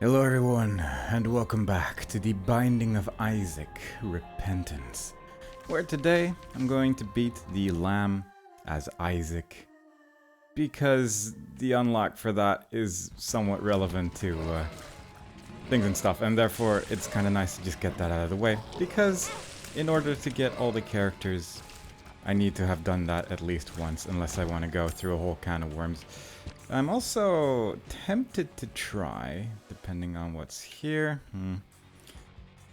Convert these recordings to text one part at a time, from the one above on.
Hello everyone, and welcome back to the Binding of Isaac Repentance, where today I'm going to beat the lamb as Isaac, because the unlock for that is somewhat relevant to things and stuff, and therefore it's kind of nice to just get that out of the way, because in order to get all the characters, I need to have done that at least once, unless I want to go through a whole can of worms. I'm also tempted to try, depending on what's here,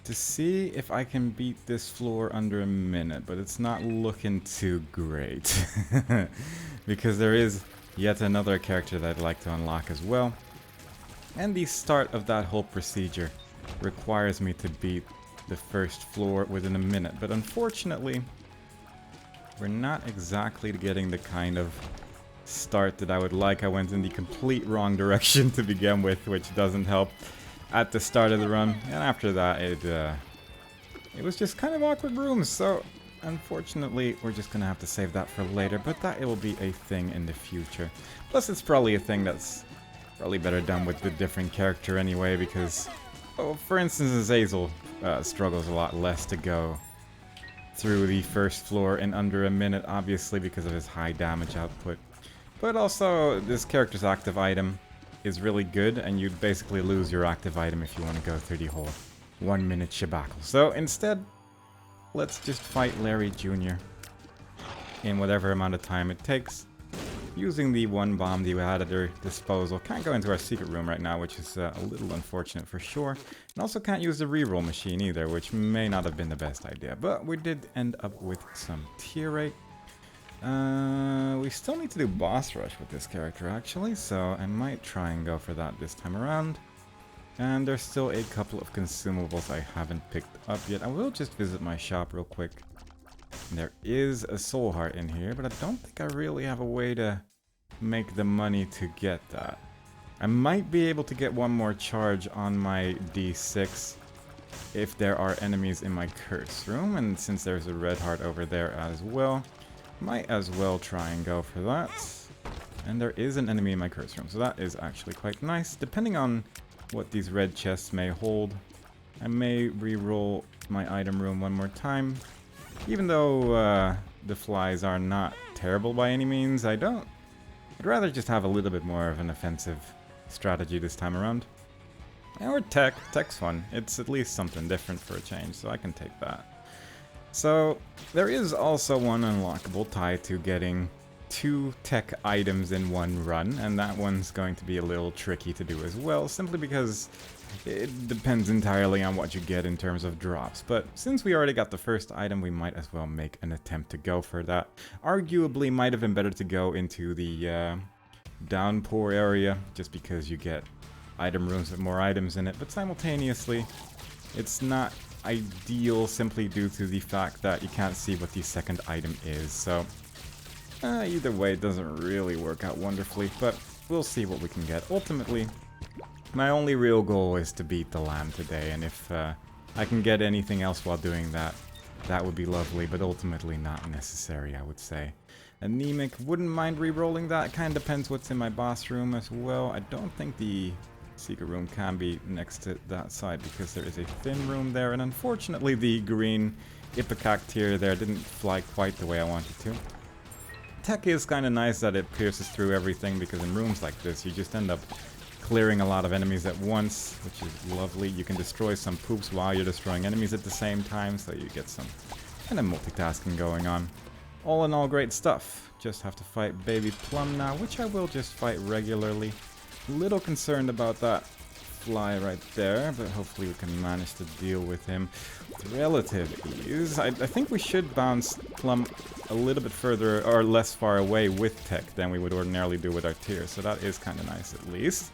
to see if I can beat this floor under a minute, but it's not looking too great. Because there is yet another character that I'd like to unlock as well. And the start of that whole procedure requires me to beat the first floor within a minute, but unfortunately, we're not exactly getting the kind of start that I would like. I went in the complete wrong direction to begin with, which doesn't help at the start of the run, and after that it was just kind of awkward rooms, so unfortunately we're just gonna have to save that for later, but that it will be a thing in the future. Plus it's probably a thing that's probably better done with the different character anyway, because for instance Azazel struggles a lot less to go through the first floor in under a minute, obviously because of his high damage output. But also, this character's active item is really good, and you'd basically lose your active item if you want to go through the whole 1 minute shabackle. So instead, let's just fight Larry Jr. in whatever amount of time it takes, using the one bomb that we had at our disposal. Can't go into our secret room right now, which is a little unfortunate for sure. And also can't use the reroll machine either, which may not have been the best idea. But we did end up with some tier rate. We still need to do boss rush with this character actually, so I might try and go for that this time around. And there's still a couple of consumables I haven't picked up yet. I will just visit my shop real quick. There is a soul heart in here, but I don't think I really have a way to make the money to get that. I might be able to get one more charge on my D6 if there are enemies in my curse room, and since there's a red heart over there as well, might as well try and go for that. And there is an enemy in my curse room, so that is actually quite nice. Depending on what these red chests may hold, I may re-roll my item room one more time. Even though the flies are not terrible by any means, I'd rather just have a little bit more of an offensive strategy this time around. Or tech. Tech's fun. It's at least something different for a change, so I can take that. So, there is also one unlockable tied to getting 2 tech items in one run, and that one's going to be a little tricky to do as well, simply because it depends entirely on what you get in terms of drops. But since we already got the first item, we might as well make an attempt to go for that. Arguably, might have been better to go into the downpour area, just because you get item rooms with more items in it, but simultaneously, it's not ideal simply due to the fact that you can't see what the second item is, so either way it doesn't really work out wonderfully, but we'll see what we can get. Ultimately, my only real goal is to beat the lamb today, and if I can get anything else while doing that, that would be lovely, but ultimately not necessary, I would say. Anemic, wouldn't mind re-rolling that. Kind of depends what's in my boss room as well. I don't think the secret room can be next to that side because there is a thin room there, and unfortunately the green Ipecac there didn't fly quite the way I wanted to. Tech is kind of nice that it pierces through everything, because in rooms like this you just end up clearing a lot of enemies at once, which is lovely. You can destroy some poops while you're destroying enemies at the same time, so you get some kind of multitasking going on. All in all, great stuff. Just have to fight Baby Plum now, which I will just fight regularly. Little concerned about that fly right there, but hopefully we can manage to deal with him with relative ease. I think we should bounce Plum a little bit further or less far away with tech than we would ordinarily do with our tier, so that is kind of nice at least.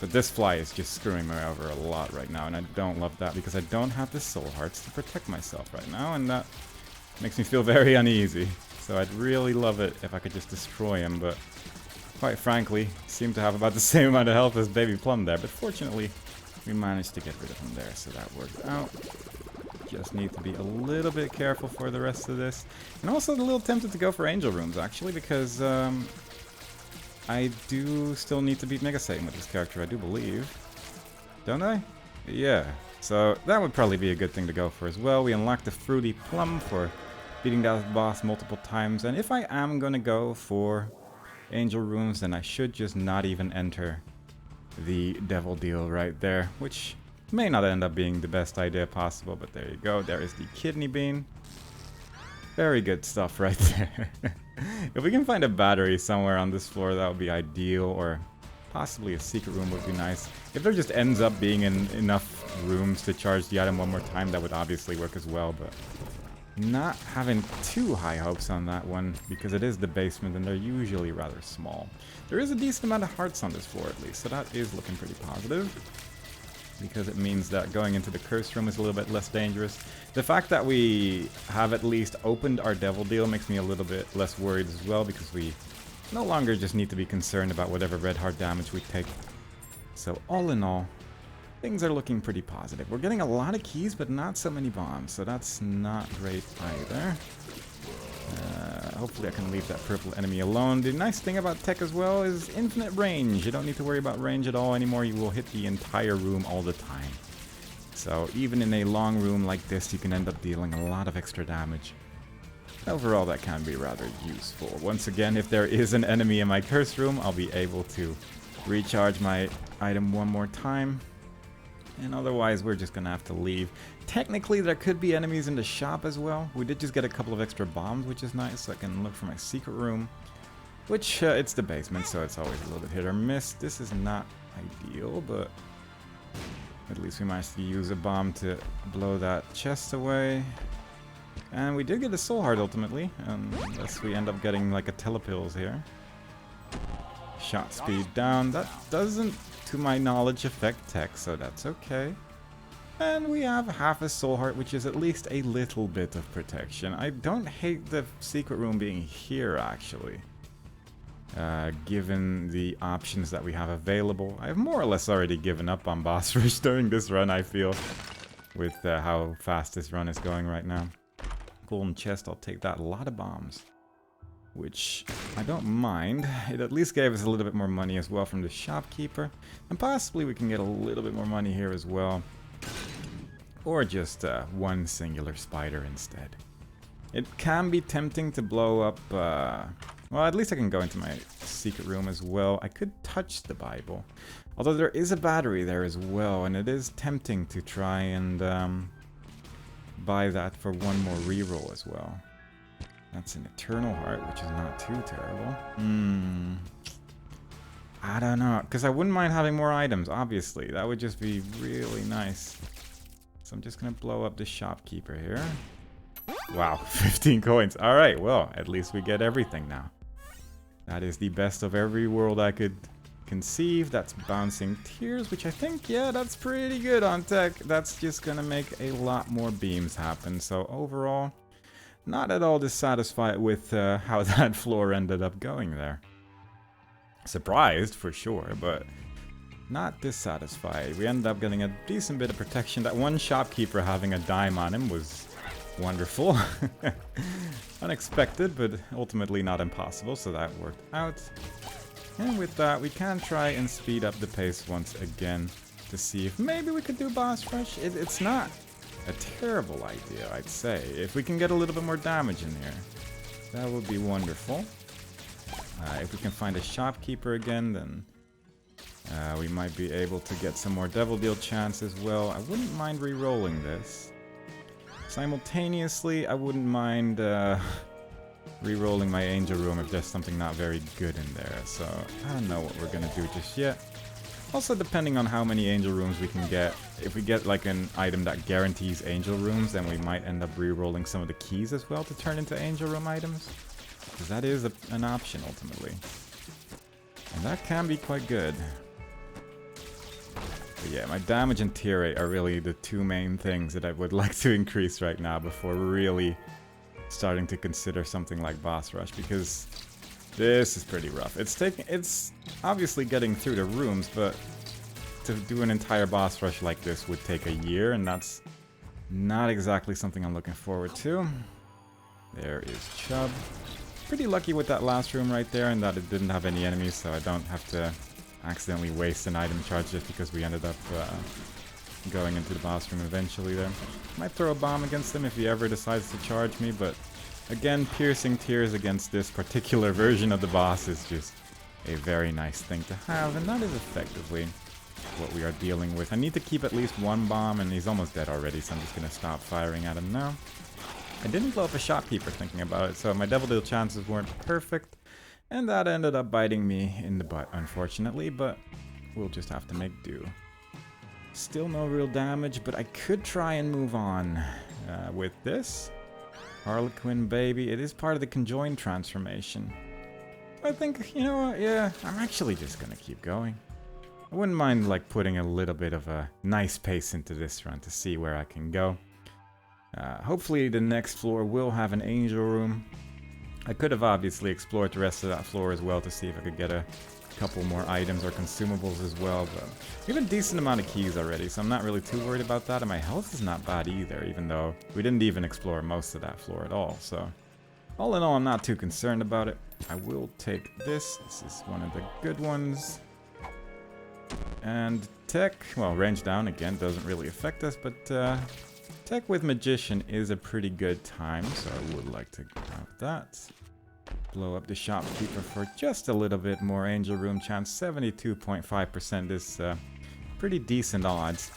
But this fly is just screwing me over a lot right now, and I don't love that because I don't have the soul hearts to protect myself right now, and that makes me feel very uneasy. So I'd really love it if I could just destroy him, but quite frankly, seem to have about the same amount of health as Baby Plum there, but fortunately, we managed to get rid of him there, so that worked out. Just need to be a little bit careful for the rest of this. And also a little tempted to go for Angel Rooms, actually, because I do still need to beat Mega Satan with this character, I do believe. don't I? Yeah, so that would probably be a good thing to go for as well. We unlock the Fruity Plum for beating that boss multiple times, and if I am gonna go for Angel Rooms, then I should just not even enter the Devil Deal right there, which may not end up being the best idea possible, but there you go. There is the Kidney Bean. Very good stuff right there. If we can find a battery somewhere on this floor, that would be ideal, or possibly a secret room would be nice. If there just ends up being enough rooms to charge the item one more time, that would obviously work as well, but not having too high hopes on that one, because it is the basement and they're usually rather small. There is a decent amount of hearts on this floor at least, so that is looking pretty positive, because it means that going into the curse room is a little bit less dangerous. The fact that we have at least opened our Devil Deal makes me a little bit less worried as well, because we no longer just need to be concerned about whatever red heart damage we take. So all in all, things are looking pretty positive. We're getting a lot of keys, but not so many bombs, so that's not great either. Hopefully I can leave that purple enemy alone. The nice thing about tech as well is infinite range. You don't need to worry about range at all anymore. You will hit the entire room all the time. So even in a long room like this, you can end up dealing a lot of extra damage. Overall, that can be rather useful. Once again, if there is an enemy in my curse room, I'll be able to recharge my item one more time. And otherwise, we're just gonna have to leave. Technically, there could be enemies in the shop as well. We did just get a couple of extra bombs, which is nice. So I can look for my secret room, which it's the basement, so it's always a little bit hit or miss. This is not ideal, but at least we managed to use a bomb to blow that chest away. And we did get a soul heart ultimately, unless we end up getting like a telepills here. Shot speed down. That doesn't, to my knowledge, affect tech, so that's okay. And we have half a soul heart, which is at least a little bit of protection. I don't hate the secret room being here, actually. Given the options that we have available. I've more or less already given up on boss rush during this run, I feel, with how fast this run is going right now. Golden chest, I'll take that. A lot of bombs, which I don't mind. It at least gave us a little bit more money as well from the shopkeeper, and possibly we can get a little bit more money here as well, or just one singular spider instead. It can be tempting to blow up, well, at least I can go into my secret room as well. I could touch the Bible, although there is a battery there as well, and it is tempting to try and buy that for one more reroll as well. That's an Eternal Heart, which is not too terrible. I don't know, because I wouldn't mind having more items, obviously. That would just be really nice. So I'm just going to blow up the shopkeeper here. Wow, 15 coins. Alright, well, at least we get everything now. That is the best of every world I could conceive. That's Bouncing Tears, which I think, yeah, that's pretty good on tech. That's just going to make a lot more beams happen. So overall, not at all dissatisfied with how that floor ended up going there. Surprised, for sure, but not dissatisfied. We ended up getting a decent bit of protection. That one shopkeeper having a dime on him was wonderful. Unexpected, but ultimately not impossible, so that worked out. And with that, we can try and speed up the pace once again to see if maybe we could do boss rush. It's not a terrible idea, I'd say. If we can get a little bit more damage in here, that would be wonderful. If we can find a shopkeeper again, then we might be able to get some more Devil Deal chance as well. I wouldn't mind re-rolling this. Simultaneously, I wouldn't mind re-rolling my Angel Room if there's something not very good in there. So I don't know what we're gonna do just yet. Also, depending on how many Angel Rooms we can get, if we get like an item that guarantees Angel Rooms, then we might end up re-rolling some of the keys as well to turn into Angel Room items. Because that is an option ultimately. And that can be quite good. But yeah, my damage and tear rate are really the two main things that I would like to increase right now before really starting to consider something like boss rush, because this is pretty rough. It's obviously getting through the rooms, but to do an entire boss rush like this would take a year, and that's not exactly something I'm looking forward to. There is Chubb. Pretty lucky with that last room right there, and that it didn't have any enemies, so I don't have to accidentally waste an item charge just because we ended up going into the boss room eventually there. Might throw a bomb against him if he ever decides to charge me, but again, piercing tears against this particular version of the boss is just a very nice thing to have, and that is effectively what we are dealing with. I need to keep at least one bomb, and he's almost dead already, so I'm just going to stop firing at him now. I didn't blow up a shopkeeper thinking about it, so my Devil Deal chances weren't perfect, and that ended up biting me in the butt, unfortunately, but we'll just have to make do. Still no real damage, but I could try and move on with this. Harlequin baby, it is part of the conjoined transformation. I think, you know what, yeah, I'm actually just gonna keep going. I wouldn't mind like putting a little bit of a nice pace into this run to see where I can go. Hopefully the next floor will have an angel room. I could have obviously explored the rest of that floor as well to see if I could get a couple more items or consumables as well, but we have a decent amount of keys already, so I'm not really too worried about that, and my health is not bad either, even though we didn't even explore most of that floor at all, so all in all, I'm not too concerned about it. I will take this. This is one of the good ones. And tech, well, range down again doesn't really affect us, but tech with magician is a pretty good time, so I would like to grab that. Blow up the shopkeeper for just a little bit more angel room chance. 72.5% is pretty decent odds.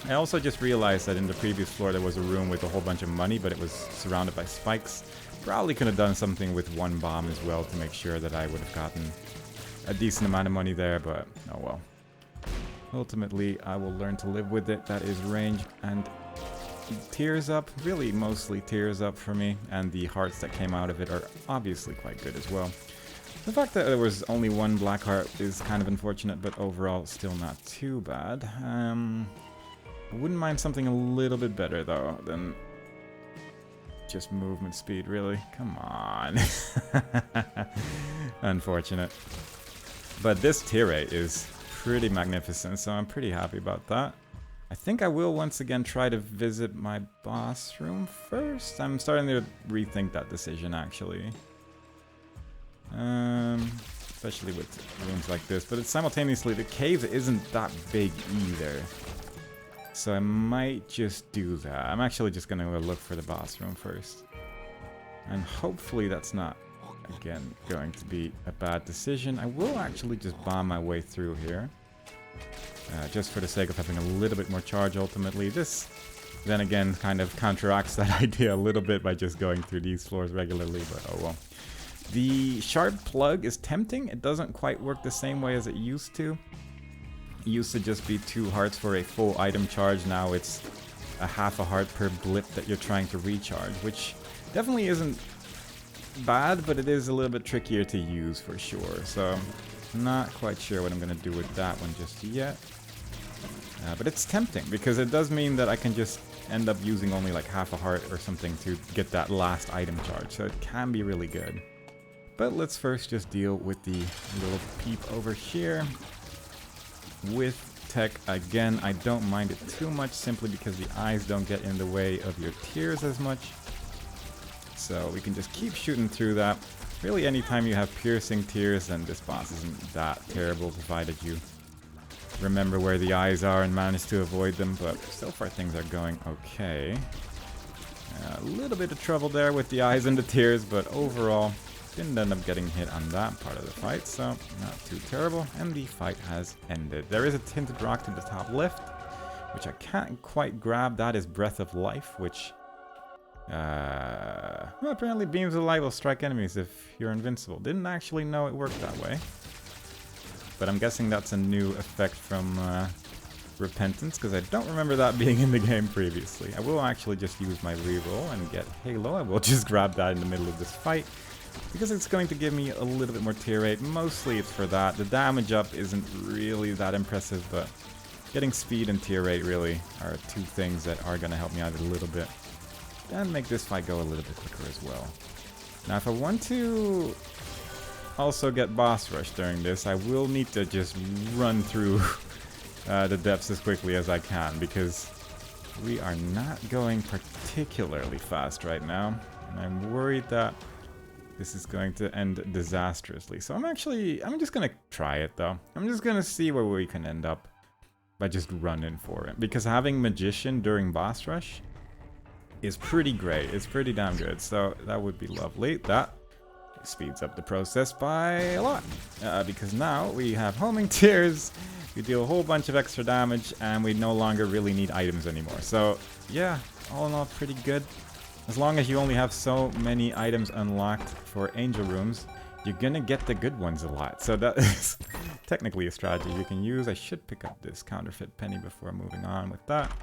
I also just realized that in the previous floor there was a room with a whole bunch of money, but it was surrounded by spikes. Probably could have done something with one bomb as well to make sure that I would have gotten a decent amount of money there, but oh well. Ultimately, I will learn to live with it. That is range and tears up, really mostly tears up for me, and the hearts that came out of it are obviously quite good as well. The fact that there was only one black heart is kind of unfortunate, but overall still not too bad. I wouldn't mind something a little bit better though than just movement speed, really. Come on. Unfortunate. But this tier rate is pretty magnificent, so I'm pretty happy about that. I think I will once again try to visit my boss room first. I'm starting to rethink that decision, actually. Especially with rooms like this. But it's simultaneously, the cave isn't that big either. So I might just do that. I'm actually just going to go look for the boss room first. And hopefully that's not, again, going to be a bad decision. I will actually just bomb my way through here. Just for the sake of having a little bit more charge ultimately. This, then again, kind of counteracts that idea a little bit by just going through these floors regularly, but oh well. The sharp plug is tempting. It doesn't quite work the same way as it used to. It used to just be 2 hearts for a full item charge. Now it's a half a heart per blip that you're trying to recharge, which definitely isn't bad, but it is a little bit trickier to use for sure. So I'm not quite sure what I'm going to do with that one just yet. But it's tempting because it does mean that I can just end up using only like half a heart or something to get that last item charge. So it can be really good. But let's first just deal with the little peep over here. With tech, again, I don't mind it too much simply because the eyes don't get in the way of your tears as much. So we can just keep shooting through that. Really, anytime you have piercing tears, then this boss isn't that terrible, provided you remember where the eyes are and manage to avoid them, but so far things are going okay. A little bit of trouble there with the eyes and the tears, but overall, didn't end up getting hit on that part of the fight, so not too terrible, and the fight has ended. There is a tinted rock to the top left, which I can't quite grab. That is Breath of Life, which well, apparently beams of light will strike enemies if you're invincible. Didn't actually know it worked that way. But I'm guessing that's a new effect from Repentance, because I don't remember that being in the game previously. I will actually just use my reroll and get Halo. I will just grab that in the middle of this fight, because it's going to give me a little bit more tier rate. Mostly it's for that. The damage up isn't really that impressive, but getting speed and tier rate really are 2 things that are going to help me out a little bit. And make this fight go a little bit quicker as well. Now if I want to also get boss rush during this, I will need to just run through the depths as quickly as I can, because we are not going particularly fast right now. And I'm worried that this is going to end disastrously. So I'm just gonna try it though. I'm just gonna see where we can end up by just running for it. Because having Magician during boss rush is pretty great. It's pretty damn good. So that would be lovely. That speeds up the process by a lot. Because now we have Homing Tears, we deal a whole bunch of extra damage, and we no longer really need items anymore. So yeah, all in all pretty good. As long as you only have so many items unlocked for Angel Rooms, you're gonna get the good ones a lot. So that is technically a strategy you can use. I should pick up this counterfeit penny before moving on with that.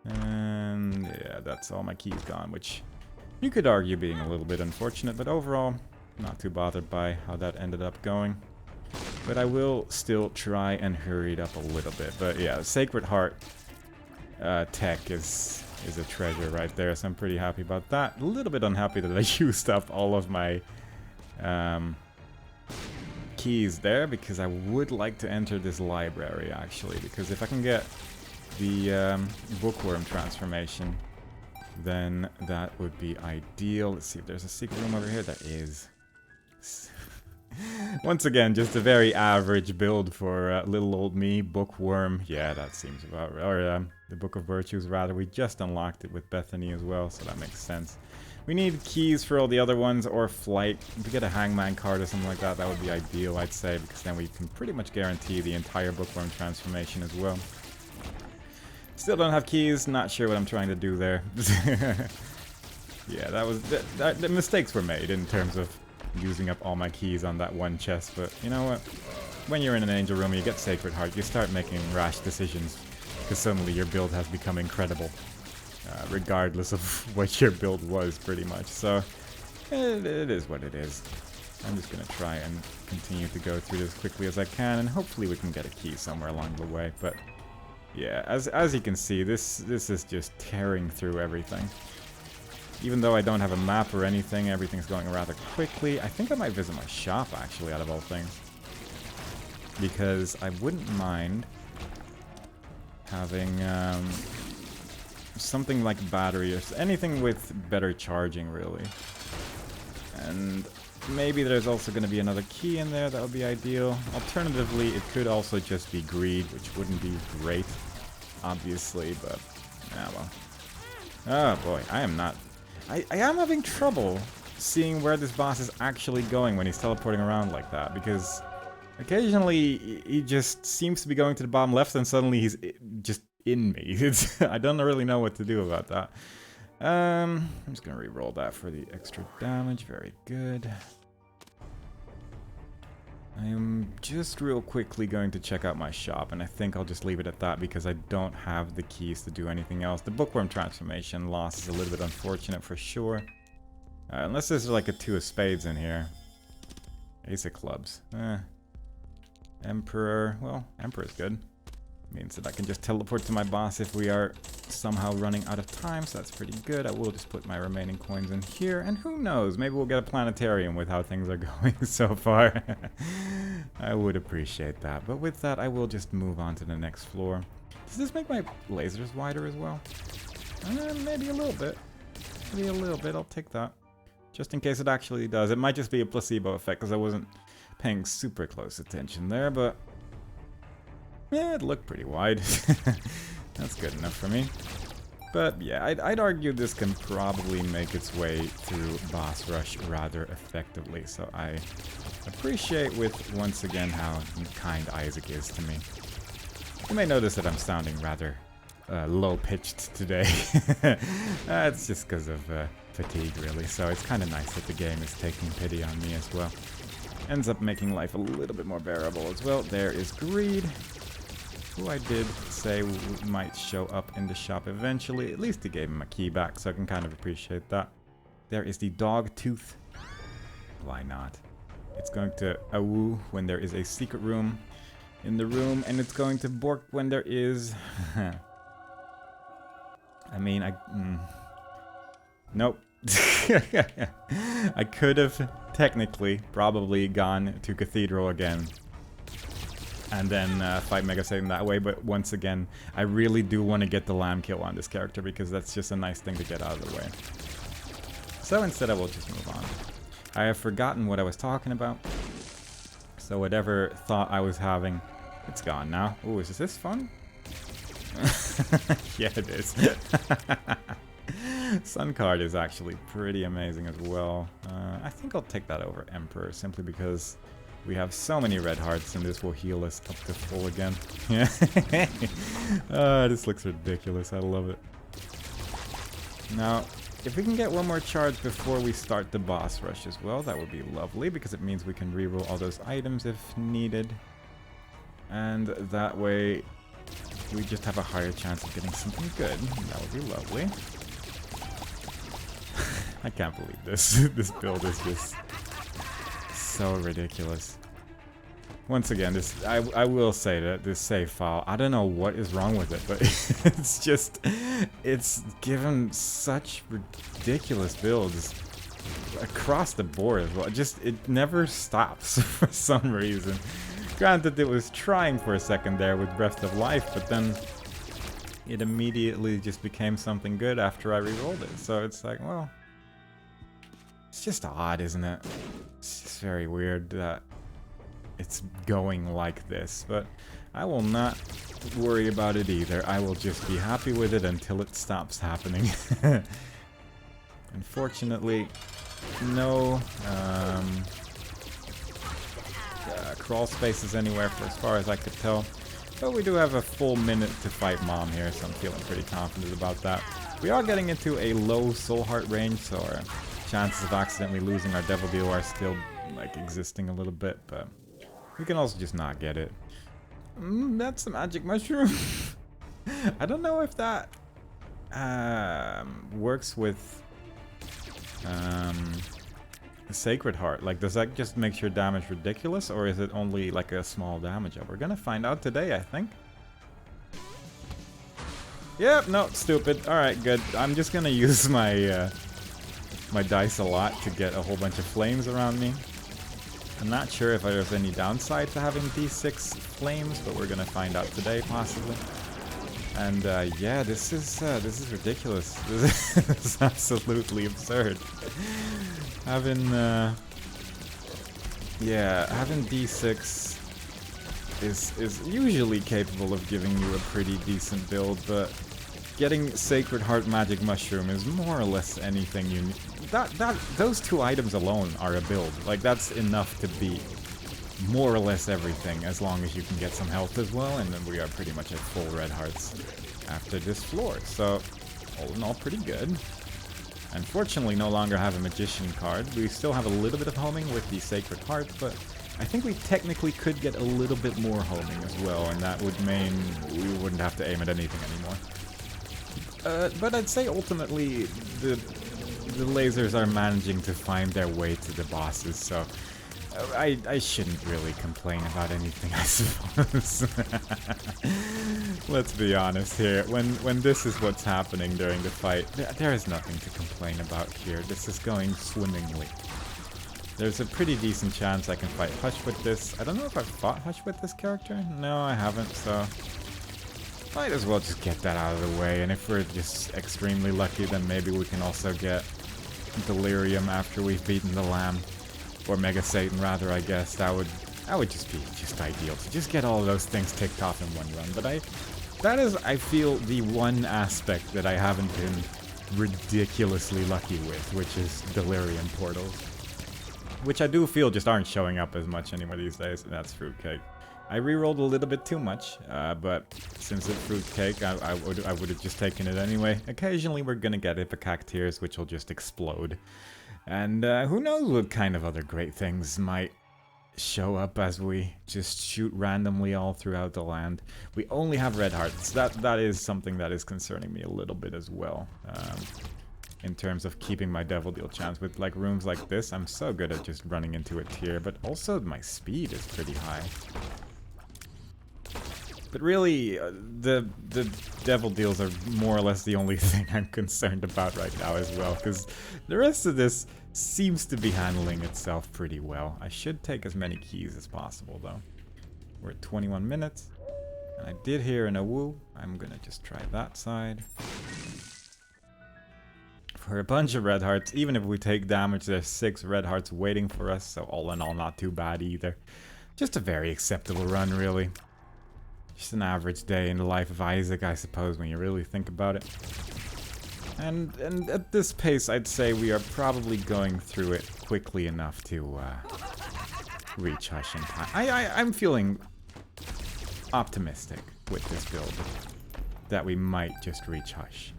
And yeah, that's all my keys gone, which you could argue being a little bit unfortunate, but overall, not too bothered by how that ended up going. But I will still try and hurry it up a little bit. But yeah, Sacred Heart tech is a treasure right there, so I'm pretty happy about that. A little bit unhappy that I used up all of my keys there, because I would like to enter this library actually, because if I can get the Bookworm transformation, then that would be ideal. Let's see if there's a secret room over here. There is. Once again, just a very average build for little old me. Bookworm, yeah, that seems about right. Or the Book of Virtues, rather. We just unlocked it with Bethany as well, so that makes sense. We need keys for all the other ones, or flight. If we get a Hangman card or something like that, that would be ideal, I'd say, because then we can pretty much guarantee the entire Bookworm transformation as well. Still don't have keys, not sure what I'm trying to do there. Yeah, that was the mistakes were made in terms of using up all my keys on that one chest, but you know what? When you're in an Angel Room and you get Sacred Heart, you start making rash decisions, because suddenly your build has become incredible, regardless of what your build was, pretty much. So, it is what it is. I'm just gonna try and continue to go through this quickly as I can, and hopefully we can get a key somewhere along the way, but yeah, as you can see, this is just tearing through everything. Even though I don't have a map or anything, everything's going rather quickly. I think I might visit my shop, actually, out of all things. Because I wouldn't mind having something like battery or anything with better charging, really. And maybe there's also going to be another key in there. That would be ideal. Alternatively, it could also just be greed, which wouldn't be great, obviously, but yeah, well. Oh boy, I am having trouble seeing where this boss is actually going when he's teleporting around like that, because occasionally he just seems to be going to the bottom left and suddenly he's just in me. I don't really know what to do about that. I'm just gonna re-roll that for the extra damage. Very good. I am just real quickly going to check out my shop, and I think I'll just leave it at that because I don't have the keys to do anything else. The Bookworm transformation loss is a little bit unfortunate for sure. Unless there's like a 2 of spades in here. Ace of clubs. Emperor. Well, Emperor's good. Means that I can just teleport to my boss if we are somehow running out of time, so that's pretty good. I will just put my remaining coins in here, and who knows, maybe we'll get a planetarium with how things are going so far. I would appreciate that, but with that I will just move on to the next floor. Does this make my lasers wider as well? Maybe a little bit. Maybe a little bit, I'll take that. Just in case it actually does. It might just be a placebo effect because I wasn't paying super close attention there, but yeah, it looked pretty wide. That's good enough for me. But yeah, I'd argue this can probably make its way through boss rush rather effectively. So I appreciate once again how kind Isaac is to me. You may notice that I'm sounding rather low-pitched today. It's just because of fatigue, really. So it's kind of nice that the game is taking pity on me as well. Ends up making life a little bit more bearable as well. There is Greed, who I did say might show up in the shop eventually. At least he gave him a key back, so I can kind of appreciate that. There is the Dog Tooth. Why not? It's going to Awoo when there is a secret room in the room, and it's going to Bork when there is... I mean, Nope. I could have technically probably gone to Cathedral again and then fight Mega Satan that way, but once again, I really do want to get the lamb kill on this character because that's just a nice thing to get out of the way. So instead I will just move on. I have forgotten what I was talking about. So whatever thought I was having, it's gone now. Ooh, is this fun? Yeah, it is. Sun card is actually pretty amazing as well. I think I'll take that over Emperor, simply because we have so many red hearts and this will heal us up to full again. Yeah. This looks ridiculous. I love it. Now, if we can get one more charge before we start the boss rush as well, that would be lovely, because it means we can reroll all those items if needed. And that way, we just have a higher chance of getting something good. That would be lovely. I can't believe this. This build is just so ridiculous. Once again, this I will say that this save file, I don't know what is wrong with it, but it's given such ridiculous builds across the board as well. It never stops for some reason. Granted, it was trying for a second there with Breath of Life, but then it immediately just became something good after I rerolled it. So it's like, well, it's just odd, isn't it? It's just very weird that it's going like this, but I will not worry about it either. I will just be happy with it until it stops happening. Unfortunately, no crawl spaces anywhere for as far as I could tell. But we do have a full minute to fight Mom here, so I'm feeling pretty confident about that. We are getting into a low soul heart range, so our chances of accidentally losing our Devil Deal are still like existing a little bit, but we can also just not get it. That's a magic mushroom. I don't know if that works with Sacred Heart. Like, does that just make your damage ridiculous, or is it only like a small damage up? We're gonna find out today, I think. Yep, no, stupid. Alright, good. I'm just gonna use my my dice a lot to get a whole bunch of flames around me. I'm not sure if there's any downside to having D6 flames, but we're gonna find out today, possibly. And yeah, this is ridiculous. This is absolutely absurd. Having D6 is usually capable of giving you a pretty decent build, but getting Sacred Heart Magic Mushroom is more or less anything you need. Those two items alone are a build. Like, that's enough to beat more or less everything, as long as you can get some health as well, and then we are pretty much at full red hearts after this floor. So, all in all, pretty good. Unfortunately, no longer have a Magician card. We still have a little bit of homing with the Sacred Heart, but I think we technically could get a little bit more homing as well, and that would mean we wouldn't have to aim at anything anymore. But I'd say ultimately the lasers are managing to find their way to the bosses, so I shouldn't really complain about anything, I suppose. Let's be honest here. When this is what's happening during the fight, there is nothing to complain about here. This is going swimmingly. There's a pretty decent chance I can fight Hush with this. I don't know if I've fought Hush with this character. No, I haven't, so might as well just get that out of the way. And if we're just extremely lucky, then maybe we can also get Delirium after we've beaten the Lamb. Or Mega Satan, rather, I guess. That would just be ideal to just get all of those things ticked off in one run. But that is, I feel, the one aspect that I haven't been ridiculously lucky with, which is Delirium portals. Which I do feel just aren't showing up as much anymore these days, and that's Fruitcake. I rerolled a little bit too much, but since it's Fruitcake, I would have just taken it anyway. Occasionally we're gonna get Ipecac which will just explode. And who knows what kind of other great things might show up as we just shoot randomly all throughout the land. We only have red hearts. That is something that is concerning me a little bit as well. In terms of keeping my Devil Deal chance. With like rooms like this, I'm so good at just running into it here, but also my speed is pretty high. But really, the Devil Deals are more or less the only thing I'm concerned about right now as well, because the rest of this seems to be handling itself pretty well. I should take as many keys as possible, though. We're at 21 minutes, and I did hear an awoo. I'm gonna just try that side. for a bunch of red hearts. Even if we take damage, there's 6 red hearts waiting for us, so all in all, not too bad either. Just a very acceptable run, really. Just an average day in the life of Isaac, I suppose, when you really think about it. And at this pace, I'd say we are probably going through it quickly enough to reach Hush in time. I'm feeling optimistic with this build that we might just reach Hush.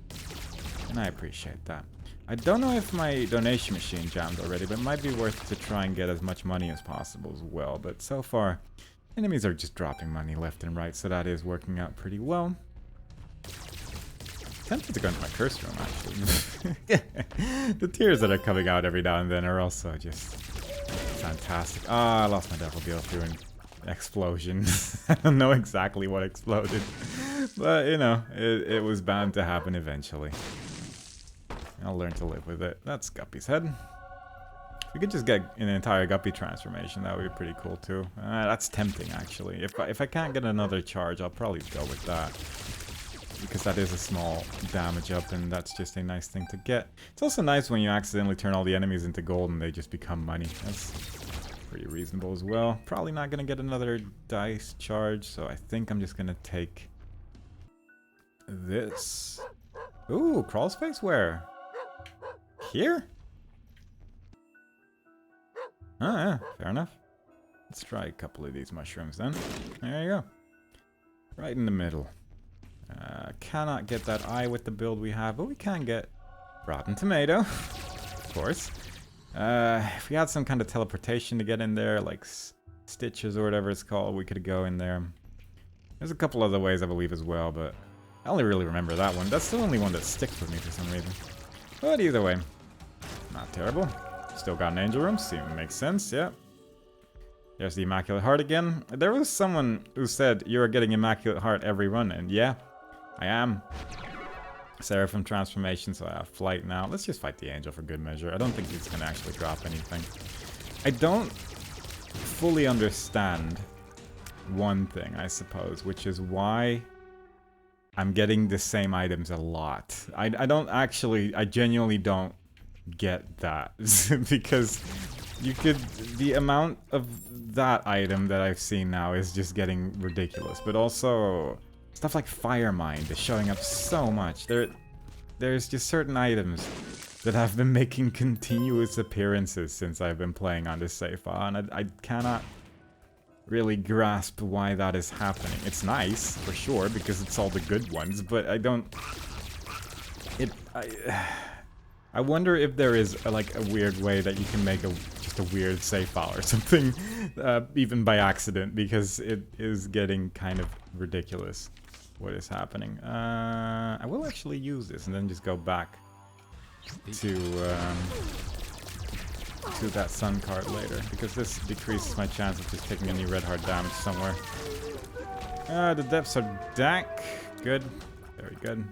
And I appreciate that. I don't know if my donation machine jammed already, but it might be worth to try and get as much money as possible as well. But so far, enemies are just dropping money left and right, so that is working out pretty well. Tempted to go into my curse room, actually. The tears that are coming out every now and then are also just fantastic. Ah, I lost my Daffodil through an explosion. I don't know exactly what exploded, but you know, it was bound to happen eventually. I'll learn to live with it. That's Guppy's head. If we could just get an entire Guppy transformation, that would be pretty cool too. That's tempting, actually. If I can't get another charge, I'll probably go with that, because that is a small damage up, and that's just a nice thing to get. It's also nice when you accidentally turn all the enemies into gold and they just become money. That's pretty reasonable as well. Probably not gonna get another dice charge, so I think I'm just gonna take this. Ooh, crawl space where? Here? Oh yeah, fair enough. Let's try a couple of these mushrooms then. There you go. Right in the middle. Cannot get that eye with the build we have, but we can get rotten tomato, of course. If we had some kind of teleportation to get in there, like stitches or whatever it's called, we could go in there. There's a couple other ways, I believe, as well, but I only really remember that one. That's the only one that sticks with me for some reason. But either way, not terrible. Still got an angel room, makes sense, yeah. There's the Immaculate Heart again. There was someone who said you are getting Immaculate Heart every run, and yeah, I am. Seraphim transformation, so I have flight now. Let's just fight the angel for good measure. I don't think it's gonna actually drop anything. I don't fully understand one thing, I suppose, which is why I'm getting the same items a lot. I genuinely don't get that. Because you could, the amount of that item that I've seen now is just getting ridiculous. But also, stuff like Fire Mind is showing up so much. There's just certain items that have been making continuous appearances since I've been playing on this save file, and I cannot really grasp why that is happening. It's nice, for sure, because it's all the good ones, but I don't... I wonder if there is like a weird way that you can make just a weird save file or something, even by accident, because it is getting kind of ridiculous what is happening. I will actually use this and then just go back to that sun card later, because this decreases my chance of just taking any red heart damage somewhere. The depths are dank. Good. Very good.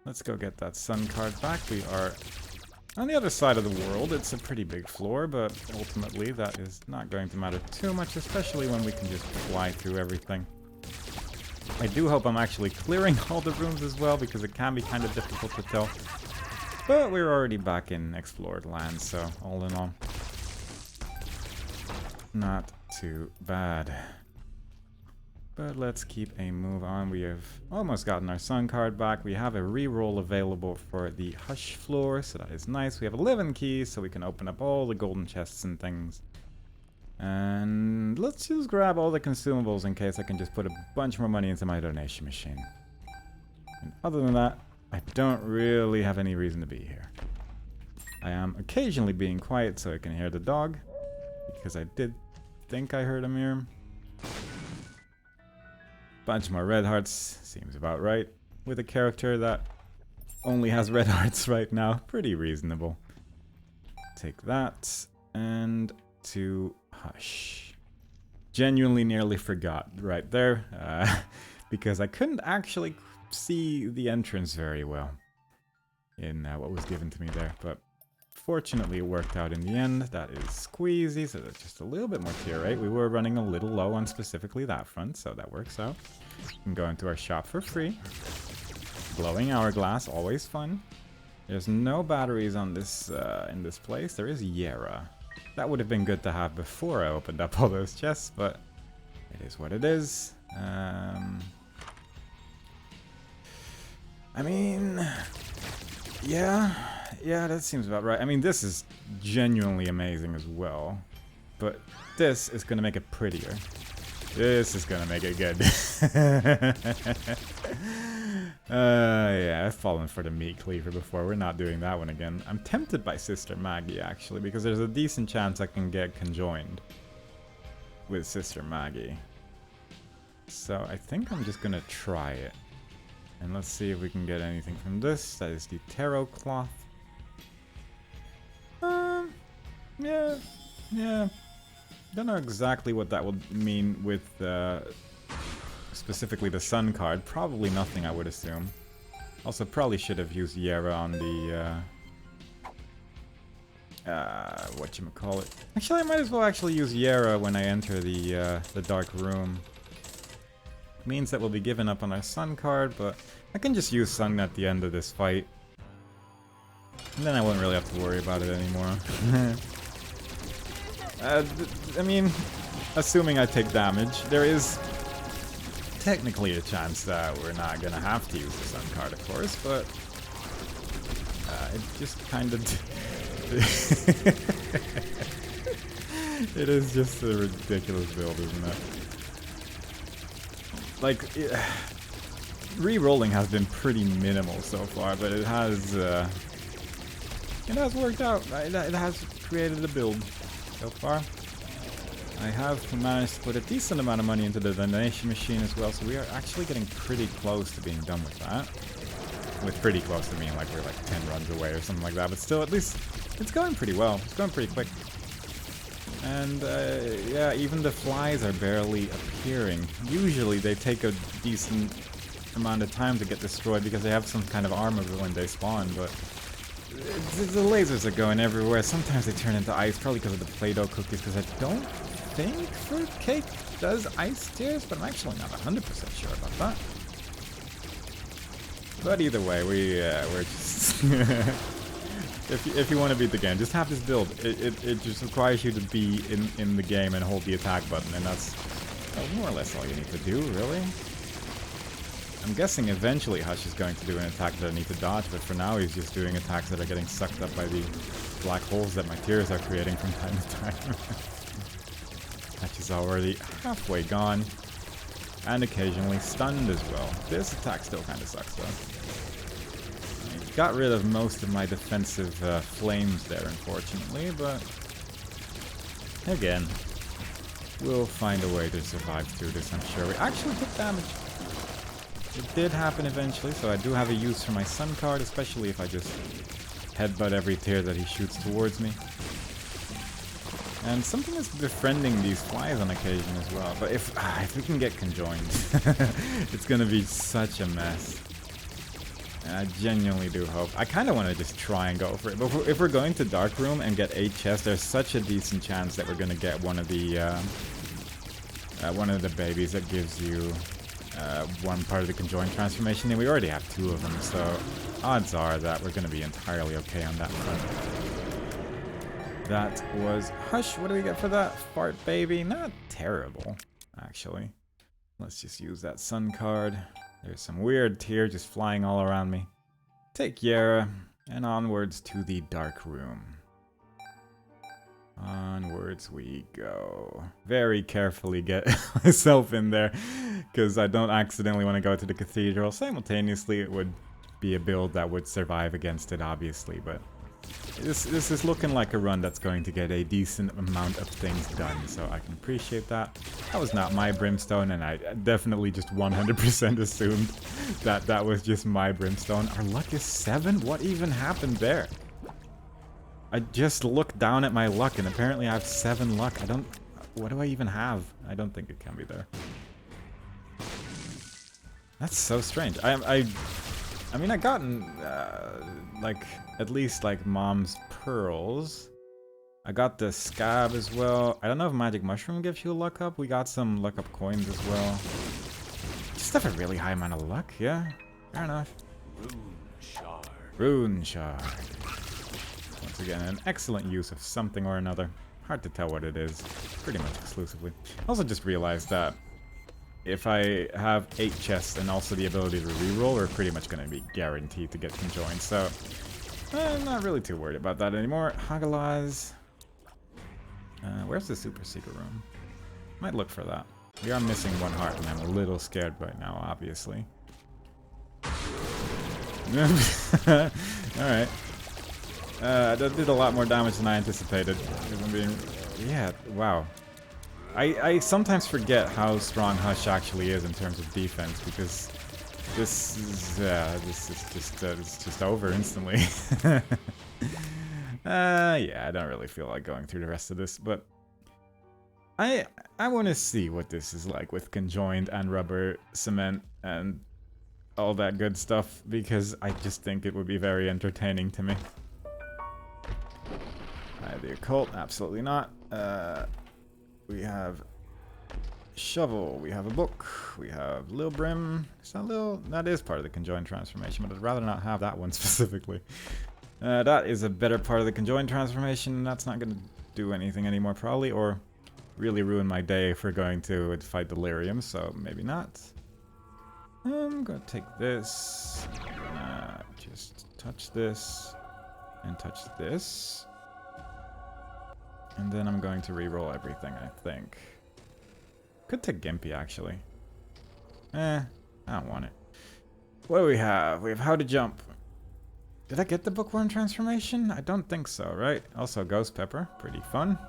Let's go get that sun card back. We are on the other side of the world. It's a pretty big floor, but ultimately that is not going to matter too much, especially when we can just fly through everything. I do hope I'm actually clearing all the rooms as well, because it can be kind of difficult to tell. But we're already back in explored land, so all in all, not too bad. But let's keep a move on. We have almost gotten our sun card back. We have a reroll available for the Hush floor, so that is nice. We have 11 keys, so we can open up all the golden chests and things. And let's just grab all the consumables in case I can just put a bunch more money into my donation machine. And other than that, I don't really have any reason to be here. I am occasionally being quiet so I can hear the dog, because I did think I heard him here. Bunch more red hearts, seems about right. With a character that only has red hearts right now, pretty reasonable. Take that, and to Hush. Genuinely nearly forgot right there, because I couldn't actually see the entrance very well in what was given to me there, but fortunately it worked out in the end. That is Squeezy, so that's just a little bit more tier 8. We were running a little low on specifically that front, so that works out. We can go into our shop for free. Glowing hourglass, always fun. There's no batteries on this in this place. There is Yera. That would have been good to have before I opened up all those chests, but it is what it is. I mean, yeah, that seems about right. I mean, this is genuinely amazing as well, but this is gonna make it prettier. This is gonna make it good. Yeah, I've fallen for the meat cleaver before. We're not doing that one again. I'm tempted by Sister Maggie, actually, because there's a decent chance I can get conjoined with Sister Maggie. So I think I'm just gonna try it. And let's see if we can get anything from this. That is the tarot cloth. Yeah. Don't know exactly what that would mean with specifically the sun card. Probably nothing, I would assume. Also, probably should have used Yera on the whatchamacallit. Actually, I might as well actually use Yera when I enter the dark room. Means that we'll be giving up on our sun card, but I can just use sun at the end of this fight. And then I won't really have to worry about it anymore. I mean, assuming I take damage, there is technically a chance that we're not gonna have to use the sun card, of course, but it just kind of... It is just a ridiculous build, isn't it? Like, re-rolling has been pretty minimal so far, but it has worked out. It has created a build so far. I have managed to put a decent amount of money into the donation machine as well, so we are actually getting pretty close to being done with that. With pretty close to mean like we're like 10 runs away or something like that, but still, at least it's going pretty well. It's going pretty quick. And yeah, even the flies are barely appearing. Usually they take a decent amount of time to get destroyed because they have some kind of armor when they spawn, but the lasers are going everywhere. Sometimes they turn into ice, probably because of the Play-Doh cookies, because I don't think Fruitcake does ice tears, but I'm actually not 100% sure about that. But either way, we're just... If you want to beat the game, just have this build. It just requires you to be in the game and hold the attack button, and that's more or less all you need to do, really. I'm guessing eventually Hush is going to do an attack that I need to dodge, but for now he's just doing attacks that are getting sucked up by the black holes that my tears are creating from time to time. Hush is already halfway gone, and occasionally stunned as well. This attack still kind of sucks, though. Got rid of most of my defensive flames there, unfortunately, but again, we'll find a way to survive through this, I'm sure. We actually took damage. It did happen eventually, so I do have a use for my sun card, especially if I just headbutt every tear that he shoots towards me. And something is befriending these flies on occasion as well, but if we can get conjoined, it's gonna be such a mess. I genuinely do hope. I kind of want to just try and go for it. But if we're going to Dark Room and get 8 chests, there's such a decent chance that we're going to get one of the babies that gives you one part of the conjoined transformation. And we already have 2 of them, so odds are that we're going to be entirely okay on that front. That was Hush. What do we get for that? Fart baby. Not terrible, actually. Let's just use that sun card. There's some weird tear just flying all around me. Take Yera, and onwards to the dark room. Onwards we go. Very carefully get myself in there, because I don't accidentally want to go to the cathedral. Simultaneously, it would be a build that would survive against it, obviously, but this is looking like a run that's going to get a decent amount of things done, so I can appreciate that. That was not my brimstone, and I definitely just 100% assumed that that was just my brimstone. Our luck is 7? What even happened there? I just looked down at my luck, and apparently I have 7 luck. What do I even have? I don't think it can be there. That's so strange. I mean, I gotten, like, at least, like, Mom's pearls. I got the scab as well. I don't know if Magic Mushroom gives you a luck up. We got some luck up coins as well. Just have a really high amount of luck, yeah. Fair enough. Rune shard. Rune Shard. Once again, an excellent use of something or another. Hard to tell what it is, pretty much exclusively. Also just realized that if I have 8 chests and also the ability to reroll, we're pretty much going to be guaranteed to get conjoined, so I'm not really too worried about that anymore. Hagalaz. Where's the super secret room? Might look for that. We are missing 1 heart, and I'm a little scared right now, obviously. Alright. That did a lot more damage than I anticipated. If I'm being... Yeah, wow. I sometimes forget how strong Hush actually is in terms of defense, because this is it's just over instantly. Yeah, I don't really feel like going through the rest of this, but I want to see what this is like with conjoined and rubber cement and all that good stuff, because I just think it would be very entertaining to me. The occult, absolutely not. We have shovel, we have a book, we have Lil Brim. Is that Lil? That is part of the conjoined transformation, but I'd rather not have that one specifically. That is a better part of the conjoined transformation. That's not going to do anything anymore probably, or really ruin my day if we're going to fight Delirium, so maybe not. I'm going to take this, just touch this, and touch this. And then I'm going to reroll everything, I think. Could take Gimpy, actually. I don't want it. What do we have? We have How to Jump. Did I get the Bookworm transformation? I don't think so, right? Also, Ghost Pepper. Pretty fun.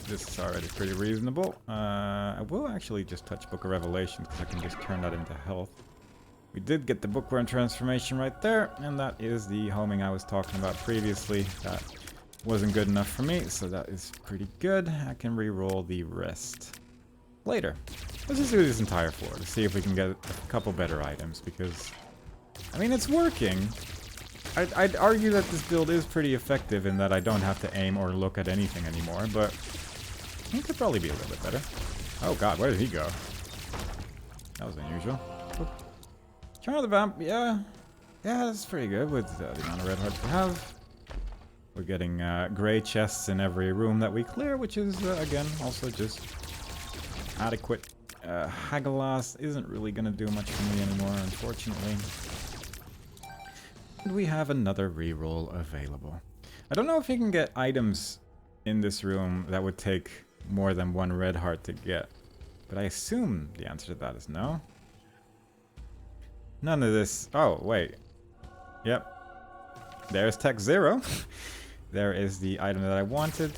This is already pretty reasonable. I will actually just touch Book of Revelations, because I can just turn that into health. We did get the Bookworm transformation right there, and that is the homing I was talking about previously. That wasn't good enough for me, so that is pretty good. I can re-roll the rest later. Let's just do this entire floor to see if we can get a couple better items, because, I mean, it's working. I'd argue that this build is pretty effective in that I don't have to aim or look at anything anymore, but it could probably be a little bit better. Oh god, where did he go? That was unusual. Charm of the Vamp, yeah, that's pretty good with the amount of red hearts we have. We're getting gray chests in every room that we clear, which is, again, also just adequate. Hagalaz isn't really going to do much for me anymore, unfortunately. And we have another reroll available. I don't know if you can get items in this room that would take more than 1 red heart to get, but I assume the answer to that is no. None of this. Oh, wait. Yep. There's Tech 0. There is the item that I wanted.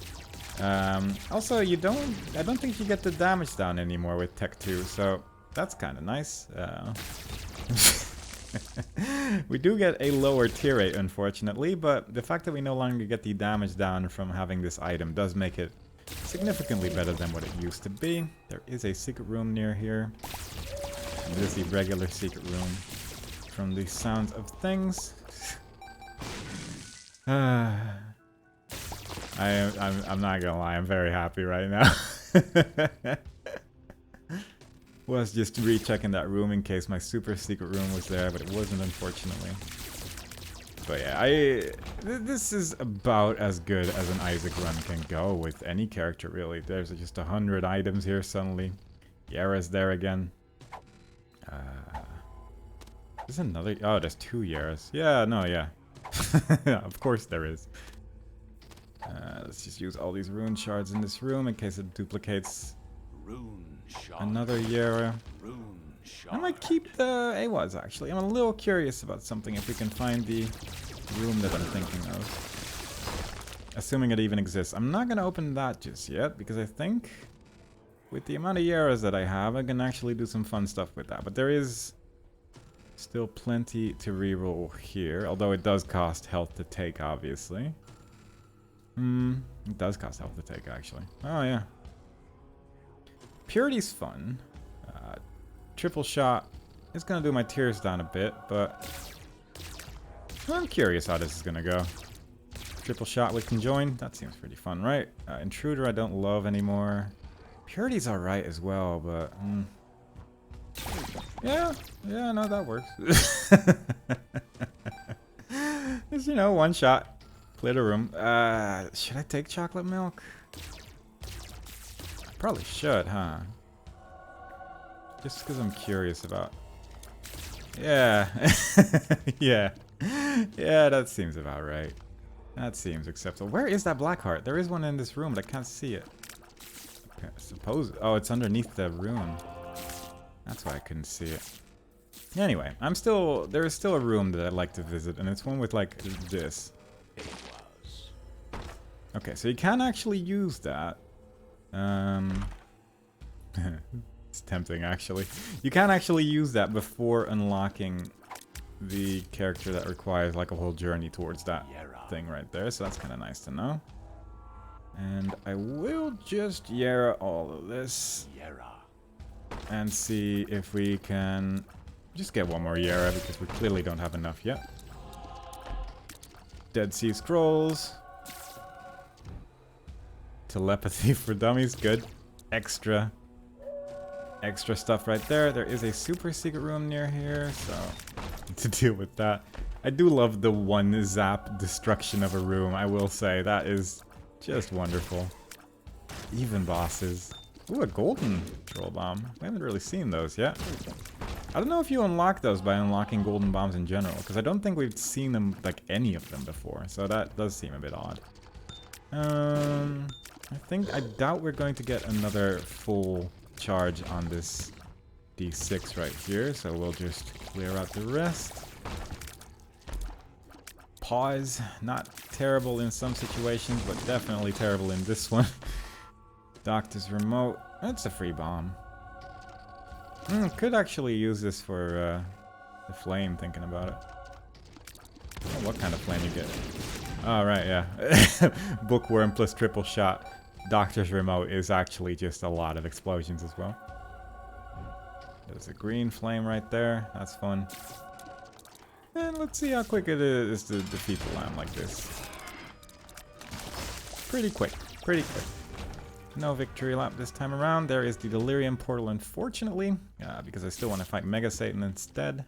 Also, I don't think you get the damage down anymore with Tech 2, so that's kind of nice. We do get a lower tier rate, unfortunately, but the fact that we no longer get the damage down from having this item does make it significantly better than what it used to be. There is a secret room near here. And this is the regular secret room from the sounds of things. I'm not gonna lie, I'm very happy right now. Was just rechecking that room in case my super secret room was there, but it wasn't, unfortunately. But yeah, this is about as good as an Isaac run can go with any character, really. There's just 100 items here suddenly. Yara's there again. There's another... Oh, there's 2 Yaras. Yeah, no, yeah. Of course there is. Let's just use all these rune shards in this room in case it duplicates another Yara. I might keep the Awaz, actually. I'm a little curious about something, if we can find the room that I'm thinking of. Assuming it even exists. I'm not going to open that just yet, because I think with the amount of Yaras that I have, I can actually do some fun stuff with that. But there is still plenty to reroll here, although it does cost health to take, obviously. It does cost health to take, actually. Oh, yeah. Purity's fun. Triple shot is going to do my tears down a bit, but I'm curious how this is going to go. Triple shot with conjoin, that seems pretty fun, right? Intruder I don't love anymore. Purity's alright as well, but... Yeah, yeah, no, that works. Just, you know, one shot. Clear the room. Should I take chocolate milk? I probably should, huh? Just because I'm curious about... Yeah. Yeah. Yeah, that seems about right. That seems acceptable. Where is that black heart? There is one in this room, but I can't see it. I suppose... Oh, it's underneath the room. That's why I couldn't see it. Anyway, there is still a room that I'd like to visit, and it's one with, like, this. Okay, so you can actually use that. It's tempting, actually. You can actually use that before unlocking the character that requires, like, a whole journey towards that thing right there, so that's kind of nice to know. And I will just Yara all of this. And see if we can just get one more Yara, because we clearly don't have enough yet. Dead Sea Scrolls. Telepathy for dummies, good. Extra stuff right there. There is a super secret room near here, so to deal with that. I do love the one zap destruction of a room, I will say. That is just wonderful. Even bosses. Ooh, a golden troll bomb. We haven't really seen those yet. I don't know if you unlock those by unlocking golden bombs in general, because I don't think we've seen them, like, any of them before, so that does seem a bit odd. I doubt we're going to get another full charge on this D6 right here, so we'll just clear out the rest. Pause. Not terrible in some situations, but definitely terrible in this one. Doctor's remote. That's a free bomb. Could actually use this for the flame, thinking about it. Oh, what kind of flame you get? Oh, right, yeah. Bookworm plus triple shot. Doctor's remote is actually just a lot of explosions as well. There's a green flame right there. That's fun. And let's see how quick it is to defeat the lamb like this. Pretty quick. Pretty quick. No victory lap this time around. There is the Delirium Portal, unfortunately, because I still want to fight Mega Satan instead.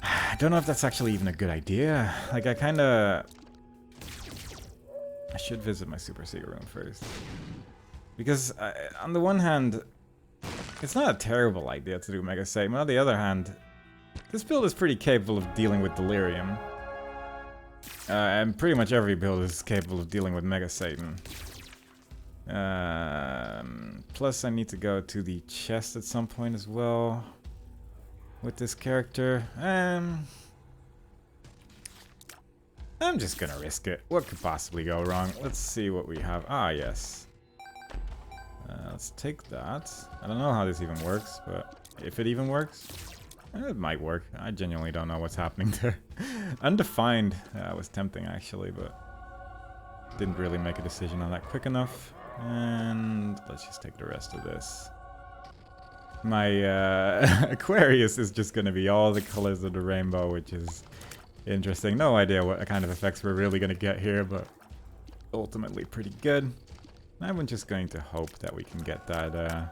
I don't know if that's actually even a good idea. Like, I should visit my super secret room first. Because, on the one hand, it's not a terrible idea to do Mega Satan. On the other hand, this build is pretty capable of dealing with Delirium. And pretty much every build is capable of dealing with Mega Satan. Plus I need to go to the chest at some point as well with this character. I'm just gonna risk it. What could possibly go wrong? Let's see what we have. Ah, yes. Let's take that. I don't know how this even works, but if it even works, it might work. I genuinely don't know what's happening there. Undefined was tempting, actually, but didn't really make a decision on that quick enough. And let's just take the rest of this. My Aquarius is just going to be all the colors of the rainbow, which is interesting. No idea what kind of effects we're really going to get here, but ultimately pretty good. I'm just going to hope that we can get that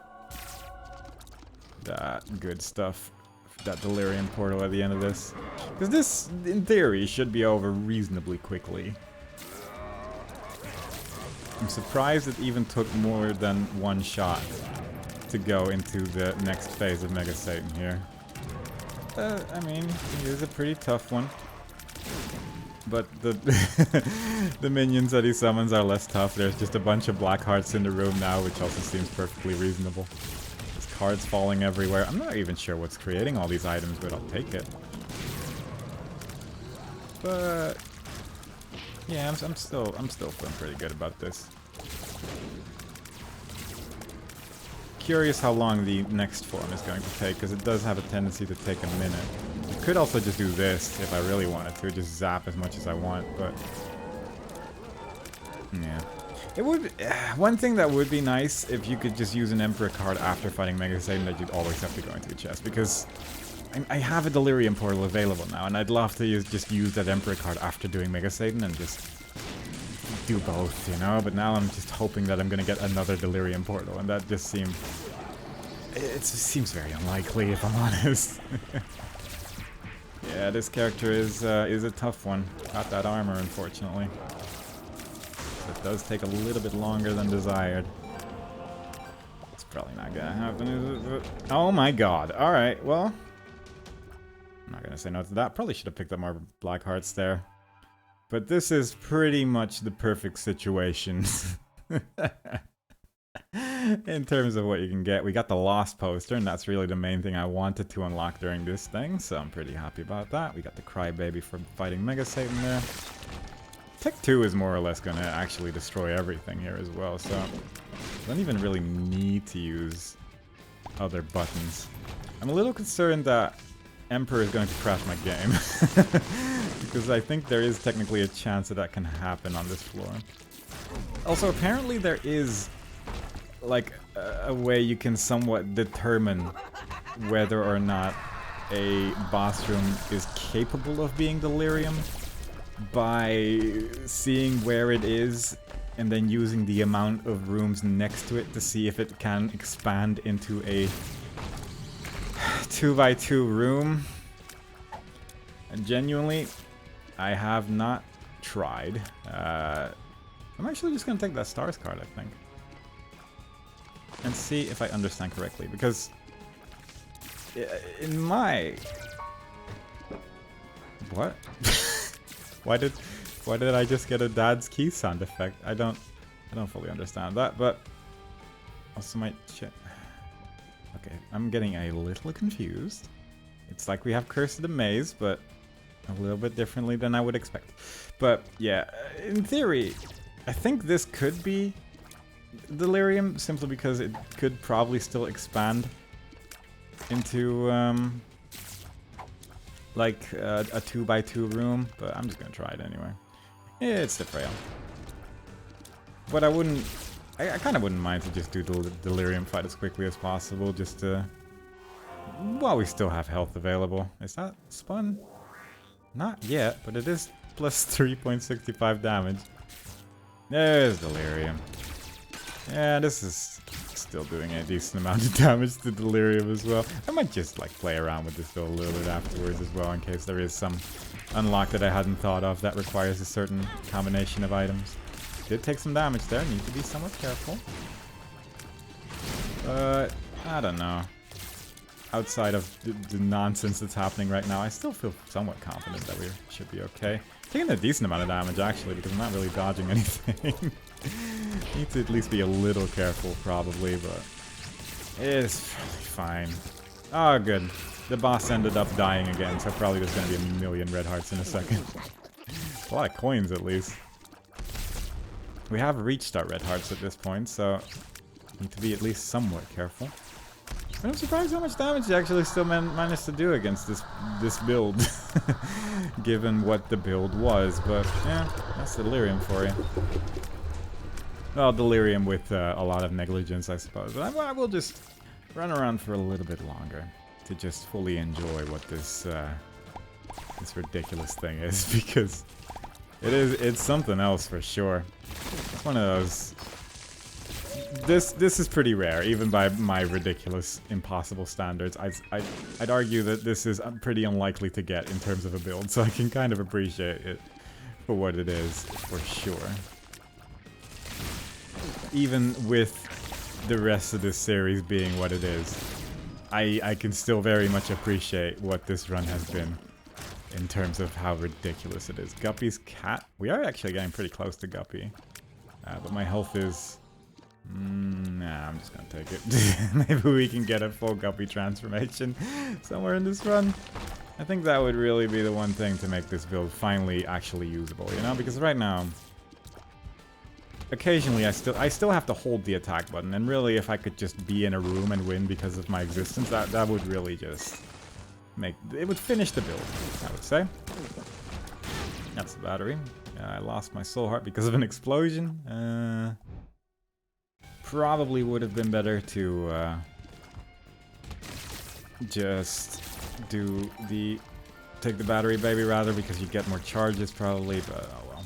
good stuff, that Delirium Portal at the end of this. Because this, in theory, should be over reasonably quickly. I'm surprised it even took more than one shot to go into the next phase of Mega Satan here. I mean, it is a pretty tough one. But the the minions that he summons are less tough. There's just a bunch of black hearts in the room now, which also seems perfectly reasonable. There's cards falling everywhere. I'm not even sure what's creating all these items, but I'll take it. But yeah, I'm still feeling pretty good about this. Curious how long the next form is going to take, because it does have a tendency to take a minute. I could also just do this if I really wanted to, just zap as much as I want, but yeah. It would, one thing that would be nice if you could just use an Emperor card after fighting Mega Satan, that you'd always have to go into the chest, because I have a Delirium Portal available now, and I'd love to just use that Emperor card after doing Mega Satan and just do both, you know? But now I'm just hoping that I'm gonna get another Delirium Portal, and that just seemed it seems very unlikely, if I'm honest. Yeah, this character is a tough one. Got that armor, unfortunately. So it does take a little bit longer than desired. It's probably not gonna happen, is it? Oh my god. Alright, well. I'm not gonna say no to that. Probably should have picked up more black hearts there. But this is pretty much the perfect situation. In terms of what you can get. We got the Lost poster, and that's really the main thing I wanted to unlock during this thing, so I'm pretty happy about that. We got the Crybaby for fighting Mega Satan there. Tech 2 is more or less gonna actually destroy everything here as well, so I don't even really need to use other buttons. I'm a little concerned that Emperor is going to crash my game. Because I think there is technically a chance that that can happen on this floor. Also, apparently there is like a way you can somewhat determine whether or not a boss room is capable of being delirium by seeing where it is and then using the amount of rooms next to it to see if it can expand into a 2x2 room. And genuinely, I have not tried. I'm actually just gonna take that stars card, I think, and see if I understand correctly, because in my... What? Why did I just get a dad's key sound effect? I don't fully understand that, but also my shit. Okay, I'm getting a little confused. It's like we have Curse of the Maze, but a little bit differently than I would expect. But yeah, in theory, I think this could be delirium, simply because it could probably still expand into like a 2x2 room, but I'm just gonna try it anyway. It's the frail. But I kind of wouldn't mind to just do the delirium fight as quickly as possible, just to, while we still have health available. Is that spun? Not yet, but it is plus 3.65 damage. There's delirium. Yeah, this is still doing a decent amount of damage to delirium as well. I might just like play around with this though a little bit afterwards as well, in case there is some unlock that I hadn't thought of that requires a certain combination of items. Did take some damage there, need to be somewhat careful. But I don't know. Outside of the nonsense that's happening right now, I still feel somewhat confident that we should be okay. Taking a decent amount of damage actually, because I'm not really dodging anything. Need to at least be a little careful probably, but it's probably fine. Oh good. The boss ended up dying again, so probably there's gonna be a million red hearts in a second. A lot of coins at least. We have reached our red hearts at this point, so need to be at least somewhat careful. But I'm surprised how much damage you actually still managed to do against this build, given what the build was. But yeah, that's delirium for you. Well, delirium with a lot of negligence, I suppose. But I will just run around for a little bit longer to just fully enjoy what this ridiculous thing is, because it's something else for sure. It's one of those. This is pretty rare, even by my ridiculous, impossible standards. I'd argue that this is pretty unlikely to get in terms of a build, so I can kind of appreciate it for what it is, for sure. Even with the rest of this series being what it is, I can still very much appreciate what this run has been in terms of how ridiculous it is. Guppy's cat. We are actually getting pretty close to Guppy, but my health is... nah, I'm just gonna take it. Maybe we can get a full Guppy transformation somewhere in this run. I think that would really be the one thing to make this build finally actually usable, you know? Because right now, occasionally I still have to hold the attack button, and really if I could just be in a room and win because of my existence, that would really just make... it would finish the build, I would say. That's the battery. I lost my soul heart because of an explosion. Probably would have been better to just take the battery baby rather, because you get more charges probably, but oh well.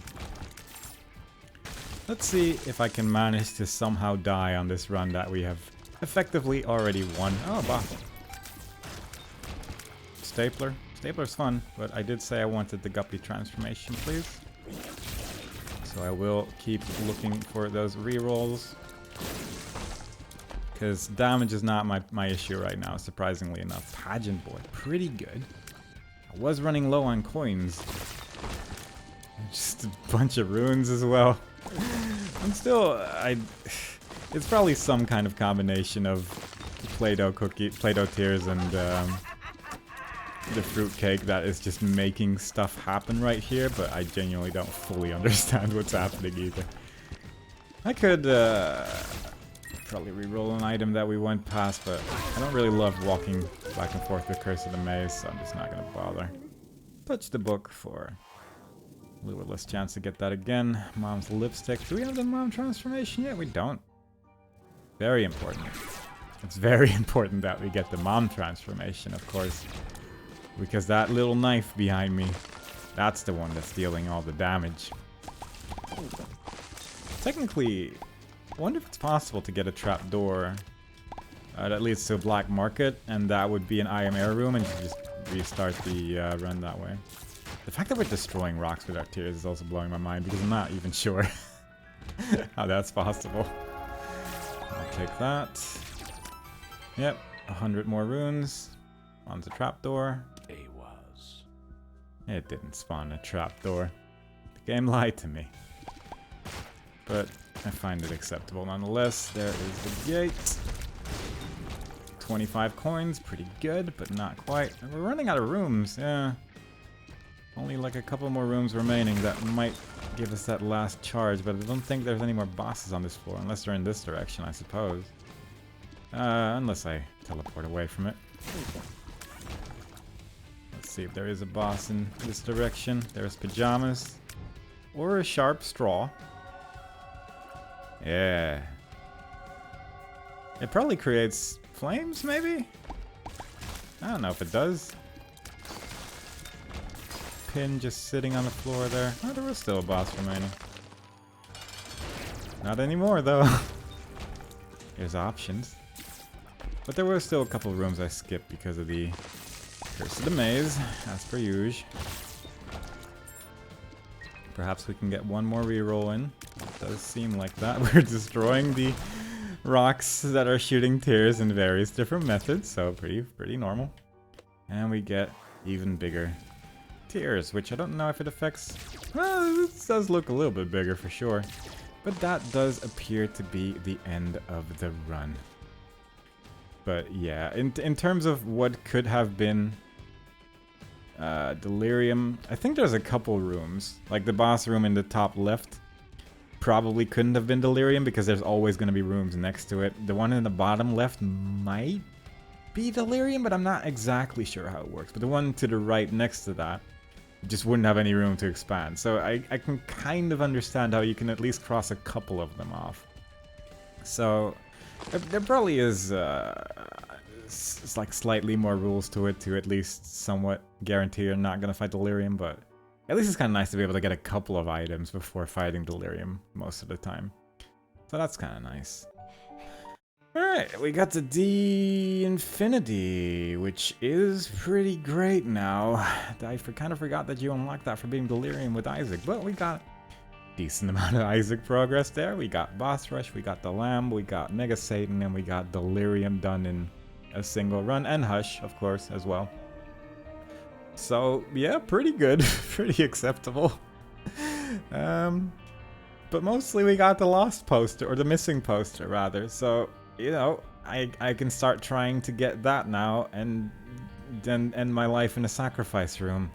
Let's see if I can manage to somehow die on this run that we have effectively already won. Oh, boss. Stapler. Stapler's fun, but I did say I wanted the Guppy transformation, please. So I will keep looking for those rerolls. Because damage is not my issue right now, surprisingly enough. Pageant Boy, pretty good. I was running low on coins. Just a bunch of runes as well. I'm still... It's probably some kind of combination of Play-Doh tears and the fruitcake that is just making stuff happen right here, but I genuinely don't fully understand what's happening either. I could probably reroll an item that we went past, but I don't really love walking back and forth with Curse of the Maze, so I'm just not gonna bother. Touch the book for a little less chance to get that again. Mom's lipstick. Do we have the mom transformation yet? We don't. Very important. It's very important that we get the mom transformation, of course. Because that little knife behind me, that's the one that's dealing all the damage. Technically, I wonder if it's possible to get a trapdoor that leads to a black market, and that would be an IM room, and you just restart the run that way. The fact that we're destroying rocks with our tears is also blowing my mind, because I'm not even sure how that's possible. I'll take that. Yep, 100 more runes. On the trapdoor. It didn't spawn a trapdoor. The game lied to me. But I find it acceptable nonetheless. There is the gate. 25 coins, pretty good, but not quite. And we're running out of rooms, yeah. Only like a couple more rooms remaining that might give us that last charge, but I don't think there's any more bosses on this floor, unless they're in this direction, I suppose. Unless I teleport away from it. Let's see if there is a boss in this direction. There's pajamas. Or a sharp straw. Yeah. It probably creates flames, maybe? I don't know if it does. Pin just sitting on the floor there. Oh, there was still a boss remaining. Not anymore, though. There's options. But there were still a couple of rooms I skipped because of the Curse of the Maze, as per usual. Perhaps we can get one more reroll in. It does seem like that. We're destroying the rocks that are shooting tears in various different methods, so pretty normal. And we get even bigger tears, which I don't know if it affects... Well, it does look a little bit bigger for sure. But that does appear to be the end of the run. But yeah, in terms of what could have been Delirium, I think there's a couple rooms. Like the boss room in the top left probably couldn't have been Delirium because there's always going to be rooms next to it. The one in the bottom left might be Delirium, but I'm not exactly sure how it works. But the one to the right next to that just wouldn't have any room to expand. So I can kind of understand how you can at least cross a couple of them off. So there probably is it's like slightly more rules to it to at least somewhat guarantee you're not going to fight Delirium, but at least it's kind of nice to be able to get a couple of items before fighting Delirium most of the time. So that's kind of nice. Alright, we got the D Infinity, which is pretty great now. I kind of forgot that you unlocked that for being Delirium with Isaac, but we got a decent amount of Isaac progress there. We got Boss Rush, we got the Lamb, we got Mega Satan, and we got Delirium done in a single run, and Hush, of course, as well. So, yeah, pretty good. Pretty acceptable. But mostly we got the lost poster, or the missing poster, rather. So, you know, I can start trying to get that now, and then end my life in a sacrifice room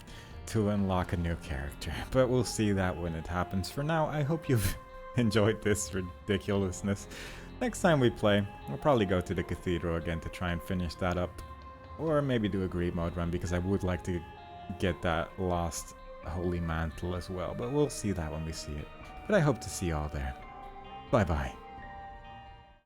to unlock a new character. But we'll see that when it happens. For now, I hope you've enjoyed this ridiculousness. Next time we play, we'll probably go to the cathedral again to try and finish that up. Or maybe do a greed mode run, because I would like to get that lost holy mantle as well. But we'll see that when we see it. But I hope to see you all there. Bye bye.